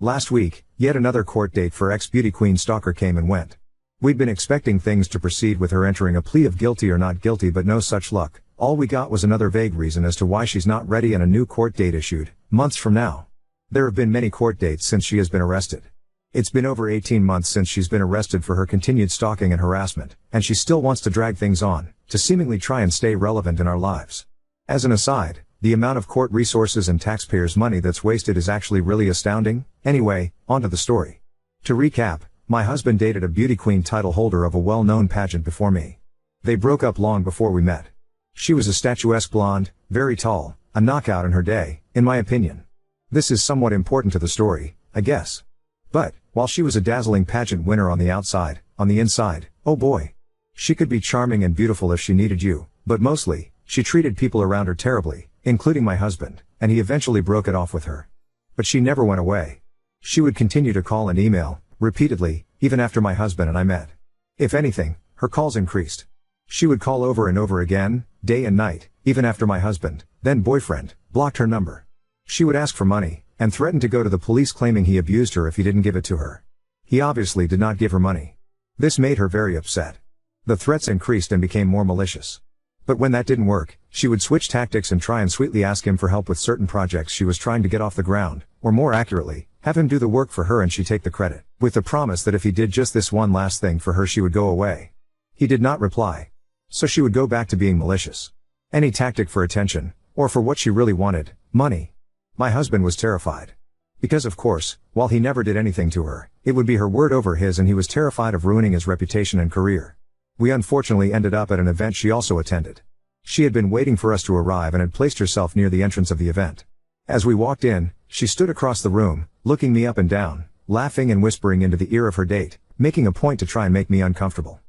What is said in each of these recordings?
Last week, yet another court date for ex-beauty queen stalker came and went. We'd been expecting things to proceed with her entering a plea of guilty or not guilty, but no such luck. All we got was another vague reason as to why she's not ready and a new court date issued, months from now. There have been many court dates since she has been arrested. It's been over 18 months since she's been arrested for her continued stalking and harassment, and she still wants to drag things on, to seemingly try and stay relevant in our lives. As an aside, the amount of court resources and taxpayers' money that's wasted is actually really astounding. Anyway, onto the story. To recap, my husband dated a beauty queen title holder of a well-known pageant before me. They broke up long before we met. She was a statuesque blonde, very tall, a knockout in her day, in my opinion. This is somewhat important to the story, I guess. But, while she was a dazzling pageant winner on the outside, on the inside, oh boy. She could be charming and beautiful if she needed you, but mostly, she treated people around her terribly, including my husband, and he eventually broke it off with her. But she never went away. She would continue to call and email, repeatedly, even after my husband and I met. If anything, her calls increased. She would call over and over again, day and night, even after my husband, then boyfriend, blocked her number. She would ask for money, and threatened to go to the police claiming he abused her if he didn't give it to her. He obviously did not give her money. This made her very upset. The threats increased and became more malicious. But when that didn't work, she would switch tactics and try and sweetly ask him for help with certain projects she was trying to get off the ground, or more accurately, have him do the work for her and she take the credit, with the promise that if he did just this one last thing for her she would go away. He did not reply. So she would go back to being malicious. Any tactic for attention, or for what she really wanted, money. My husband was terrified. Because of course, while he never did anything to her, it would be her word over his, and he was terrified of ruining his reputation and career. We unfortunately ended up at an event she also attended. She had been waiting for us to arrive and had placed herself near the entrance of the event. As we walked in, she stood across the room, looking me up and down, laughing and whispering into the ear of her date, making a point to try and make me uncomfortable.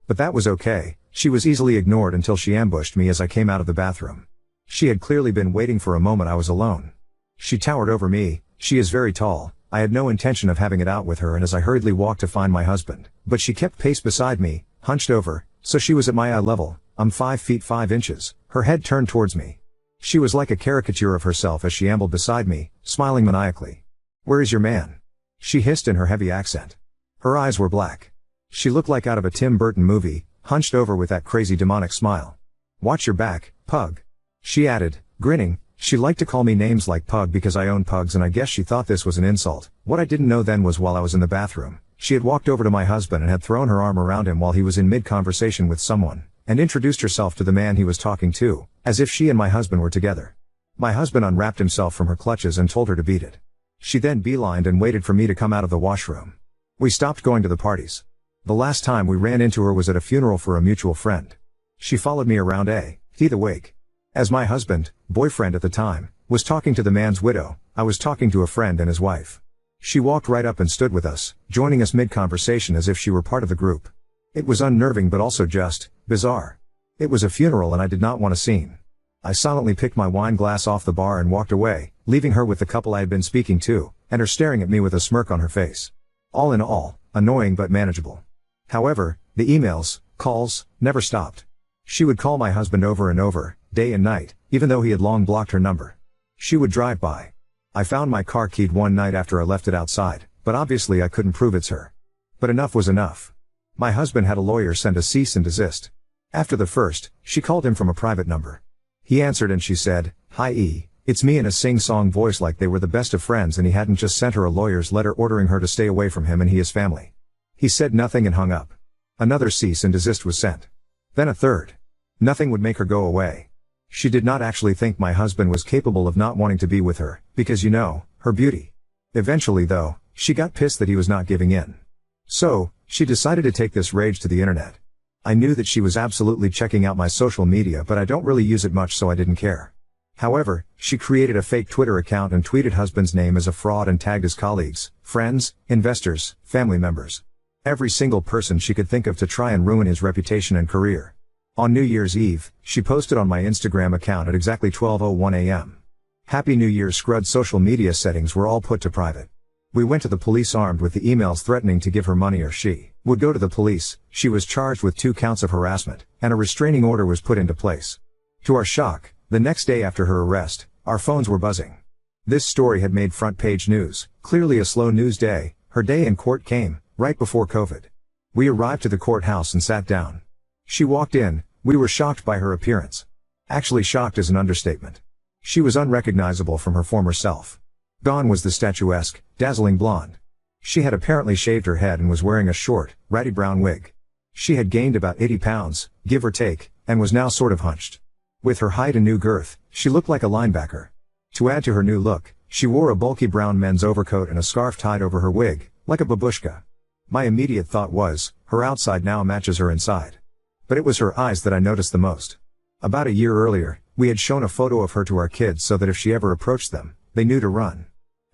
But that was okay, she was easily ignored until she ambushed me as I came out of the bathroom. She had clearly been waiting for a moment I was alone. She towered over me. She is very tall. I had no intention of having it out with her, and as I hurriedly walked to find my husband, but she kept pace beside me, hunched over, so she was at my eye level. I'm 5 feet 5 inches, her head turned towards me. She was like a caricature of herself as she ambled beside me, smiling maniacally. "Where is your man?" she hissed in her heavy accent. Her eyes were black. She looked like out of a Tim Burton movie, hunched over with that crazy demonic smile. "Watch your back, pug," she added, grinning. She liked to call me names like Pug because I own pugs, and I guess she thought this was an insult. What I didn't know then was while I was in the bathroom, she had walked over to my husband and had thrown her arm around him while he was in mid-conversation with someone, and introduced herself to the man he was talking to, as if she and my husband were together. My husband unwrapped himself from her clutches and told her to beat it. She then beelined and waited for me to come out of the washroom. We stopped going to the parties. The last time we ran into her was at a funeral for a mutual friend. She followed me around the wake. As my husband, boyfriend at the time, was talking to the man's widow, I was talking to a friend and his wife. She walked right up and stood with us, joining us mid-conversation as if she were part of the group. It was unnerving but also just bizarre. It was a funeral and I did not want a scene. I silently picked my wine glass off the bar and walked away, leaving her with the couple I had been speaking to, and her staring at me with a smirk on her face. All in all, annoying but manageable. However, the emails, calls, never stopped. She would call my husband over and over, day and night, even though he had long blocked her number. She would drive by. I found my car keyed one night after I left it outside, but obviously I couldn't prove it's her. But enough was enough. My husband had a lawyer send a cease and desist. After the first, she called him from a private number. He answered and she said, "Hi it's me," in a sing-song voice like they were the best of friends and he hadn't just sent her a lawyer's letter ordering her to stay away from him and his family. He said nothing and hung up. Another cease and desist was sent. Then a third. Nothing would make her go away. She did not actually think my husband was capable of not wanting to be with her, because her beauty. Eventually though, she got pissed that he was not giving in. So, she decided to take this rage to the internet. I knew that she was absolutely checking out my social media, but I don't really use it much, so I didn't care. However, she created a fake Twitter account and tweeted husband's name as a fraud and tagged his colleagues, friends, investors, family members. Every single person she could think of to try and ruin his reputation and career. On New Year's Eve, she posted on my Instagram account at exactly 12:01 a.m. Happy New Year. Scrud social media settings were all put to private. We went to the police armed with the emails threatening to give her money or she would go to the police. She was charged with 2 counts of harassment, and a restraining order was put into place. To our shock, the next day after her arrest, our phones were buzzing. This story had made front page news, Clearly a slow news day, her day in court came, right before COVID. We arrived to the courthouse and sat down. She walked in, we were shocked by her appearance. Actually, shocked is an understatement. She was unrecognizable from her former self. Gone was the statuesque, dazzling blonde. She had apparently shaved her head and was wearing a short, ratty brown wig. She had gained about 80 pounds, give or take, and was now sort of hunched. With her height and new girth, she looked like a linebacker. To add to her new look, she wore a bulky brown men's overcoat and a scarf tied over her wig, like a babushka. My immediate thought was, her outside now matches her inside. But it was her eyes that I noticed the most. About a year earlier, we had shown a photo of her to our kids so that if she ever approached them, they knew to run.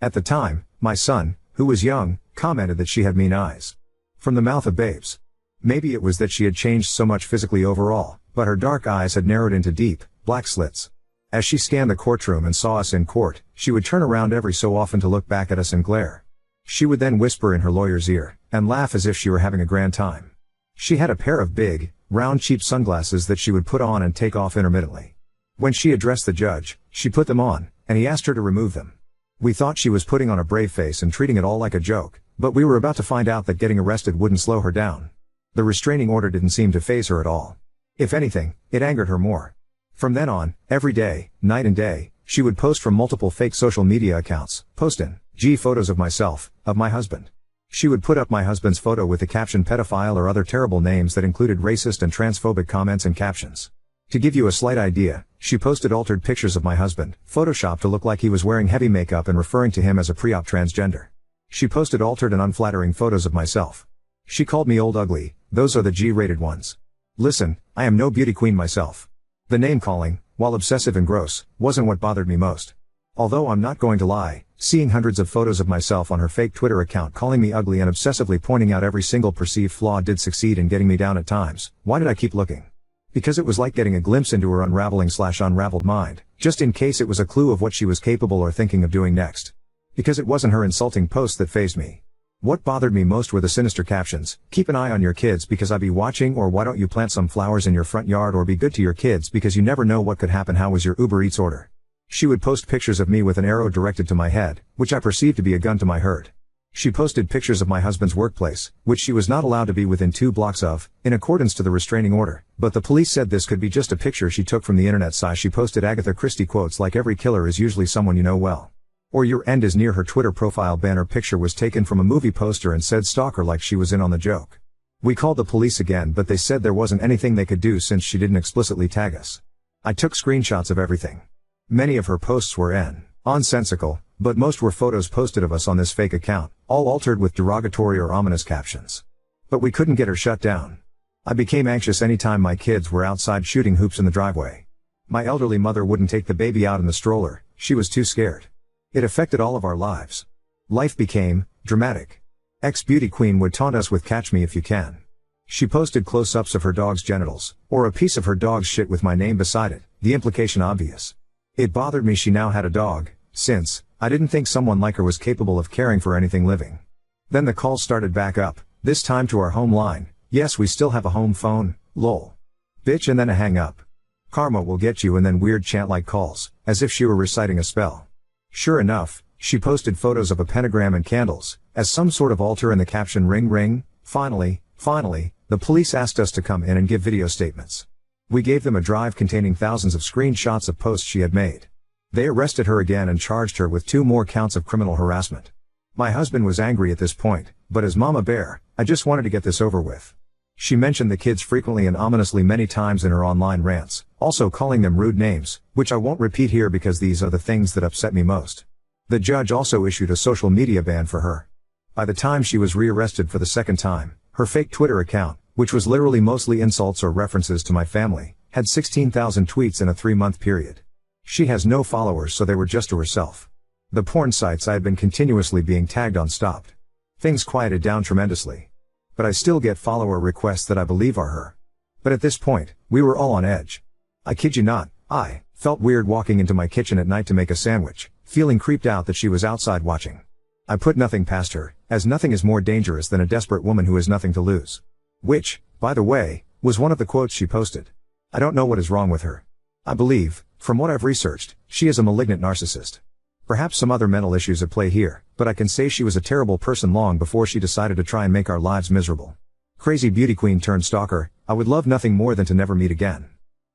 At the time, my son, who was young, commented that she had mean eyes. From the mouth of babes. Maybe it was that she had changed so much physically overall, but her dark eyes had narrowed into deep, black slits. As she scanned the courtroom and saw us in court, she would turn around every so often to look back at us and glare. She would then whisper in her lawyer's ear, and laugh as if she were having a grand time. She had a pair of big, round cheap sunglasses that she would put on and take off intermittently. When she addressed the judge, she put them on, and he asked her to remove them. We thought she was putting on a brave face and treating it all like a joke, but we were about to find out that getting arrested wouldn't slow her down. The restraining order didn't seem to faze her at all. If anything, it angered her more. From then on, every day, night and day, she would post from multiple fake social media accounts, photos of myself, of my husband. She would put up my husband's photo with the caption pedophile or other terrible names that included racist and transphobic comments and captions. To give you a slight idea, she posted altered pictures of my husband, photoshopped to look like he was wearing heavy makeup and referring to him as a pre-op transgender. She posted altered and unflattering photos of myself. She called me old ugly, those are the G-rated ones. Listen, I am no beauty queen myself. The name calling, while obsessive and gross, wasn't what bothered me most. Although I'm not going to lie, seeing hundreds of photos of myself on her fake Twitter account calling me ugly and obsessively pointing out every single perceived flaw did succeed in getting me down at times. Why did I keep looking? Because it was like getting a glimpse into her unraveled mind, just in case it was a clue of what she was capable or thinking of doing next. Because it wasn't her insulting posts that fazed me. What bothered me most were the sinister captions, keep an eye on your kids because I be watching, or why don't you plant some flowers in your front yard, or be good to your kids because you never know what could happen, how was your Uber Eats order? She would post pictures of me with an arrow directed to my head, which I perceived to be a gun to my heart. She posted pictures of my husband's workplace, which she was not allowed to be within 2 blocks of, in accordance to the restraining order, but the police said this could be just a picture she took from the internet. She posted Agatha Christie quotes like every killer is usually someone you know well. Or your end is near. Her Twitter profile banner picture was taken from a movie poster and said stalker like she was in on the joke. We called the police again, but they said there wasn't anything they could do since she didn't explicitly tag us. I took screenshots of everything. Many of her posts were nonsensical, but most were photos posted of us on this fake account, all altered with derogatory or ominous captions. But we couldn't get her shut down. I became anxious anytime my kids were outside shooting hoops in the driveway. My elderly mother wouldn't take the baby out in the stroller, she was too scared. It affected all of our lives. Life became dramatic. Ex-beauty queen would taunt us with catch me if you can. She posted close-ups of her dog's genitals, or a piece of her dog's shit with my name beside it, the implication obvious. It bothered me she now had a dog, since I didn't think someone like her was capable of caring for anything living. Then the calls started back up, this time to our home line. Yes, we still have a home phone, lol. Bitch, and then a hang up. Karma will get you, and then weird chant-like calls, as if she were reciting a spell. Sure enough, she posted photos of a pentagram and candles, as some sort of altar, and the caption ring ring. Finally, the police asked us to come in and give video statements. We gave them a drive containing thousands of screenshots of posts she had made. They arrested her again and charged her with 2 more counts of criminal harassment. My husband was angry at this point, but as Mama Bear, I just wanted to get this over with. She mentioned the kids frequently and ominously many times in her online rants, also calling them rude names, which I won't repeat here because these are the things that upset me most. The judge also issued a social media ban for her. By the time she was rearrested for the second time, her fake Twitter account, which was literally mostly insults or references to my family, had 16,000 tweets in a 3-month period. She has no followers, so they were just to herself. The porn sites I had been continuously being tagged on stopped. Things quieted down tremendously. But I still get follower requests that I believe are her. But at this point, we were all on edge. I kid you not, I felt weird walking into my kitchen at night to make a sandwich, feeling creeped out that she was outside watching. I put nothing past her, as nothing is more dangerous than a desperate woman who has nothing to lose. Which, by the way, was one of the quotes she posted. I don't know what is wrong with her. I believe, from what I've researched, she is a malignant narcissist. Perhaps some other mental issues at play here, but I can say she was a terrible person long before she decided to try and make our lives miserable. Crazy beauty queen turned stalker, I would love nothing more than to never meet again.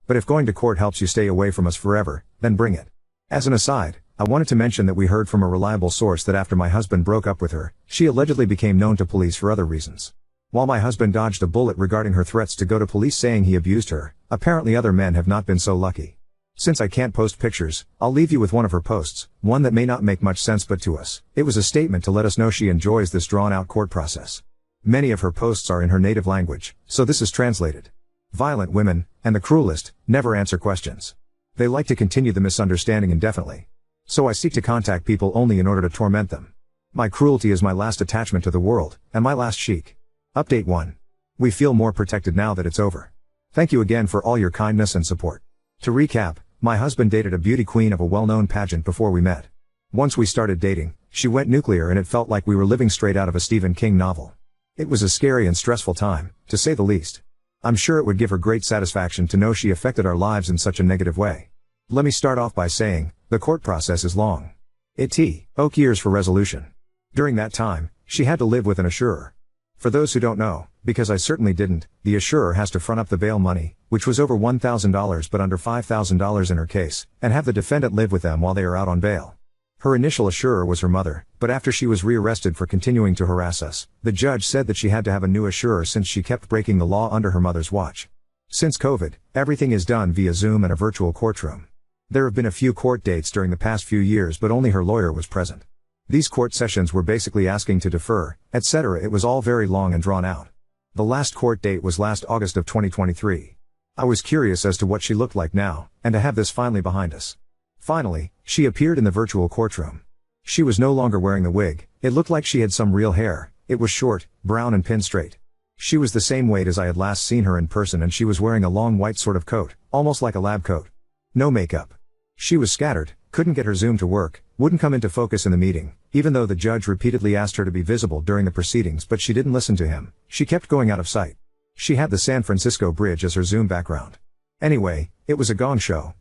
But if going to court helps you stay away from us forever, then bring it. As an aside, I wanted to mention that we heard from a reliable source that after my husband broke up with her, she allegedly became known to police for other reasons. While my husband dodged a bullet regarding her threats to go to police saying he abused her, apparently other men have not been so lucky. Since I can't post pictures, I'll leave you with one of her posts, one that may not make much sense but to us, it was a statement to let us know she enjoys this drawn-out court process. Many of her posts are in her native language, so this is translated. Violent women, and the cruelest, never answer questions. They like to continue the misunderstanding indefinitely. So I seek to contact people only in order to torment them. My cruelty is my last attachment to the world, and my last chic. Update 1. We feel more protected now that it's over. Thank you again for all your kindness and support. To recap, my husband dated a beauty queen of a well-known pageant before we met. Once we started dating, she went nuclear and it felt like we were living straight out of a Stephen King novel. It was a scary and stressful time, to say the least. I'm sure it would give her great satisfaction to know she affected our lives in such a negative way. Let me start off by saying, the court process is long. It took years for resolution. During that time, she had to live with an assurer. For those who don't know, because I certainly didn't, the assurer has to front up the bail money, which was over $1,000 but under $5,000 in her case, and have the defendant live with them while they are out on bail. Her initial assurer was her mother, but after she was rearrested for continuing to harass us, the judge said that she had to have a new assurer since she kept breaking the law under her mother's watch. Since COVID, everything is done via Zoom and a virtual courtroom. There have been a few court dates during the past few years but only her lawyer was present. These court sessions were basically asking to defer, etc. It was all very long and drawn out. The last court date was last August of 2023. I was curious as to what she looked like now, and to have this finally behind us. Finally, she appeared in the virtual courtroom. She was no longer wearing the wig, it looked like she had some real hair, it was short, brown and pinned straight. She was the same weight as I had last seen her in person and she was wearing a long white sort of coat, almost like a lab coat. No makeup. She was scattered, couldn't get her Zoom to work, wouldn't come into focus in the meeting, even though the judge repeatedly asked her to be visible during the proceedings but she didn't listen to him, she kept going out of sight. She had the San Francisco Bridge as her Zoom background. Anyway, it was a gong show.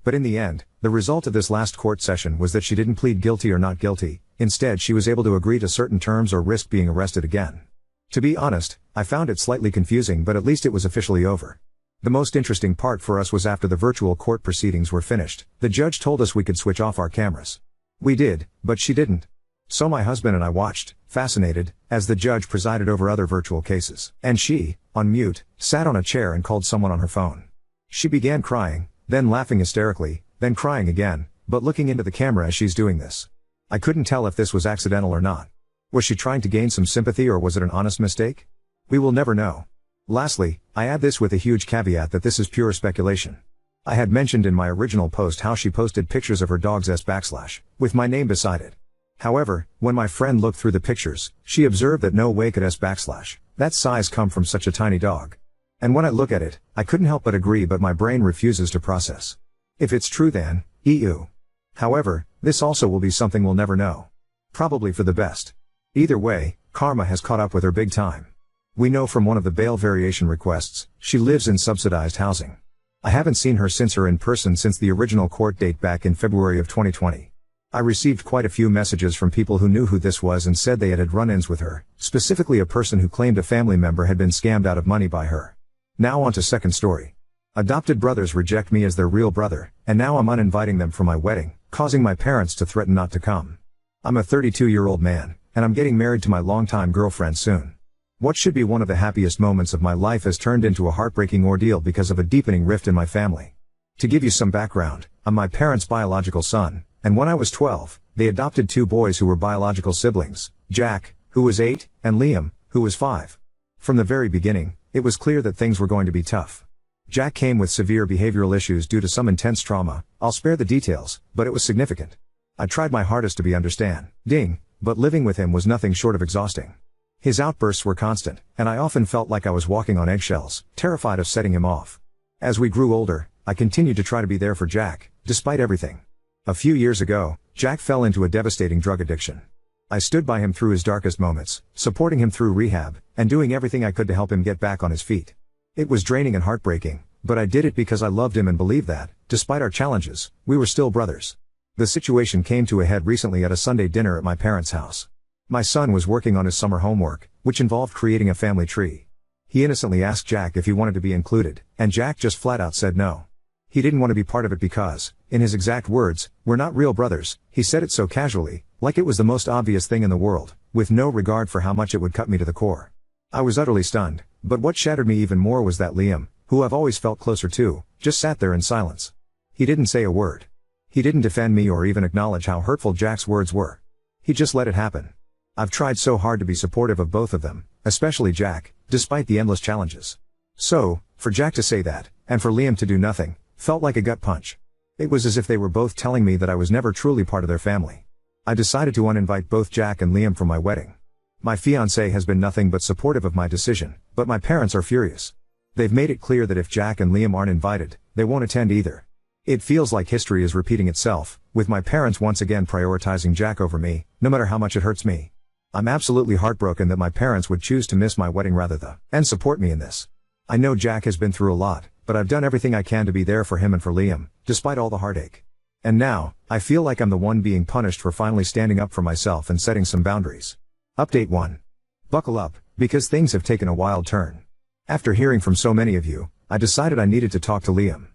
But in the end, the result of this last court session was that she didn't plead guilty or not guilty, instead she was able to agree to certain terms or risk being arrested again. To be honest, I found it slightly confusing but at least it was officially over. The most interesting part for us was after the virtual court proceedings were finished, the judge told us we could switch off our cameras. We did, but she didn't. So my husband and I watched, fascinated, as the judge presided over other virtual cases. And she, on mute, sat on a chair and called someone on her phone. She began crying, then laughing hysterically, then crying again, but looking into the camera as she's doing this. I couldn't tell if this was accidental or not. Was she trying to gain some sympathy or was it an honest mistake? We will never know. Lastly, I add this with a huge caveat that this is pure speculation. I had mentioned in my original post how she posted pictures of her dog's / with my name beside it. However, when my friend looked through the pictures, she observed that no way could / that size come from such a tiny dog. And when I look at it, I couldn't help but agree but my brain refuses to process. If it's true then, ew. However, this also will be something we'll never know. Probably for the best. Either way, karma has caught up with her big time. We know from one of the bail variation requests, she lives in subsidized housing. I haven't seen her since her in person since the original court date back in February of 2020. I received quite a few messages from people who knew who this was and said they had run-ins with her, specifically a person who claimed a family member had been scammed out of money by her. Now on to second story. Adopted brothers reject me as their real brother, and now I'm uninviting them for my wedding, causing my parents to threaten not to come. I'm a 32-year-old man, and I'm getting married to my longtime girlfriend soon. What should be one of the happiest moments of my life has turned into a heartbreaking ordeal because of a deepening rift in my family. To give you some background, I'm my parents' biological son, and when I was 12, they adopted 2 boys who were biological siblings, Jack, who was 8, and Liam, who was 5. From the very beginning, it was clear that things were going to be tough. Jack came with severe behavioral issues due to some intense trauma, I'll spare the details, but it was significant. I tried my hardest to be understanding, but living with him was nothing short of exhausting. His outbursts were constant, and I often felt like I was walking on eggshells, terrified of setting him off. As we grew older, I continued to try to be there for Jack, despite everything. A few years ago, Jack fell into a devastating drug addiction. I stood by him through his darkest moments, supporting him through rehab, and doing everything I could to help him get back on his feet. It was draining and heartbreaking, but I did it because I loved him and believed that, despite our challenges, we were still brothers. The situation came to a head recently at a Sunday dinner at my parents' house. My son was working on his summer homework, which involved creating a family tree. He innocently asked Jack if he wanted to be included, and Jack just flat out said no. He didn't want to be part of it because, in his exact words, "We're not real brothers." He said it so casually, like it was the most obvious thing in the world, with no regard for how much it would cut me to the core. I was utterly stunned, but what shattered me even more was that Liam, who I've always felt closer to, just sat there in silence. He didn't say a word. He didn't defend me or even acknowledge how hurtful Jack's words were. He just let it happen. I've tried so hard to be supportive of both of them, especially Jack, despite the endless challenges. So, for Jack to say that, and for Liam to do nothing, felt like a gut punch. It was as if they were both telling me that I was never truly part of their family. I decided to uninvite both Jack and Liam from my wedding. My fiancé has been nothing but supportive of my decision, but my parents are furious. They've made it clear that if Jack and Liam aren't invited, they won't attend either. It feels like history is repeating itself, with my parents once again prioritizing Jack over me, no matter how much it hurts me. I'm absolutely heartbroken that my parents would choose to miss my wedding rather than support me in this. I know Jack has been through a lot, but I've done everything I can to be there for him and for Liam, despite all the heartache. And now, I feel like I'm the one being punished for finally standing up for myself and setting some boundaries. Update 1. Buckle up, because things have taken a wild turn. After hearing from so many of you, I decided I needed to talk to Liam.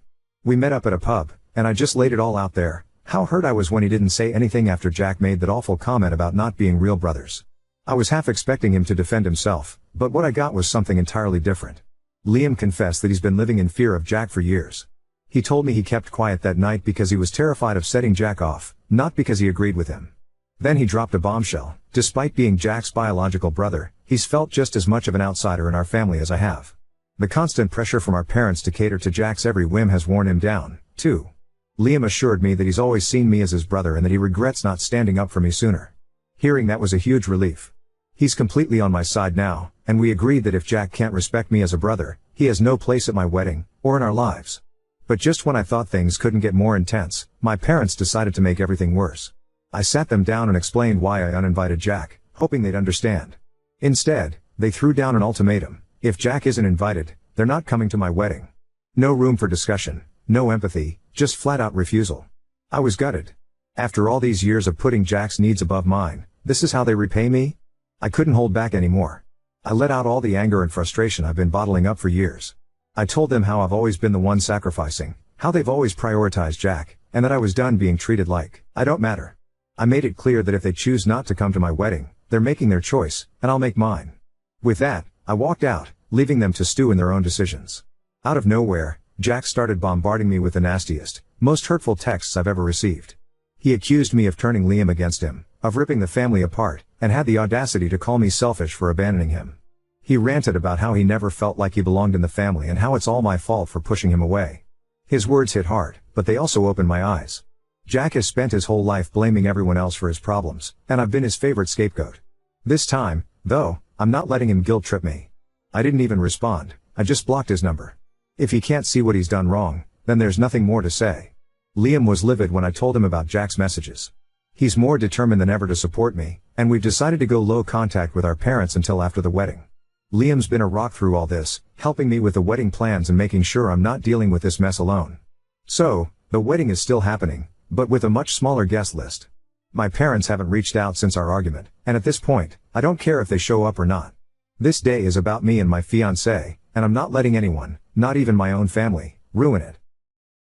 We met up at a pub, and I just laid it all out there, how hurt I was when he didn't say anything after Jack made that awful comment about not being real brothers. I was half expecting him to defend himself, but what I got was something entirely different. Liam confessed that he's been living in fear of Jack for years. He told me he kept quiet that night because he was terrified of setting Jack off, not because he agreed with him. Then he dropped a bombshell. Despite being Jack's biological brother, he's felt just as much of an outsider in our family as I have. The constant pressure from our parents to cater to Jack's every whim has worn him down, too. Liam assured me that he's always seen me as his brother and that he regrets not standing up for me sooner. Hearing that was a huge relief. He's completely on my side now, and we agreed that if Jack can't respect me as a brother, he has no place at my wedding, or in our lives. But just when I thought things couldn't get more intense, my parents decided to make everything worse. I sat them down and explained why I uninvited Jack, hoping they'd understand. Instead, they threw down an ultimatum: if Jack isn't invited, they're not coming to my wedding. No room for discussion, no empathy, just flat-out refusal. I was gutted. After all these years of putting Jack's needs above mine, this is how they repay me? I couldn't hold back anymore. I let out all the anger and frustration I've been bottling up for years. I told them how I've always been the one sacrificing, how they've always prioritized Jack, and that I was done being treated like I don't matter. I made it clear that if they choose not to come to my wedding, they're making their choice, and I'll make mine. With that, I walked out, leaving them to stew in their own decisions. Out of nowhere, Jack started bombarding me with the nastiest, most hurtful texts I've ever received. He accused me of turning Liam against him, of ripping the family apart, and had the audacity to call me selfish for abandoning him. He ranted about how he never felt like he belonged in the family and how it's all my fault for pushing him away. His words hit hard, but they also opened my eyes. Jack has spent his whole life blaming everyone else for his problems, and I've been his favorite scapegoat. This time, though, I'm not letting him guilt trip me. I didn't even respond, I just blocked his number. If he can't see what he's done wrong, then there's nothing more to say. Liam was livid when I told him about Jack's messages. He's more determined than ever to support me, and we've decided to go low contact with our parents until after the wedding. Liam's been a rock through all this, helping me with the wedding plans and making sure I'm not dealing with this mess alone. So, the wedding is still happening, but with a much smaller guest list. My parents haven't reached out since our argument, and at this point, I don't care if they show up or not. This day is about me and my fiancé, and I'm not letting anyone, not even my own family, ruin it.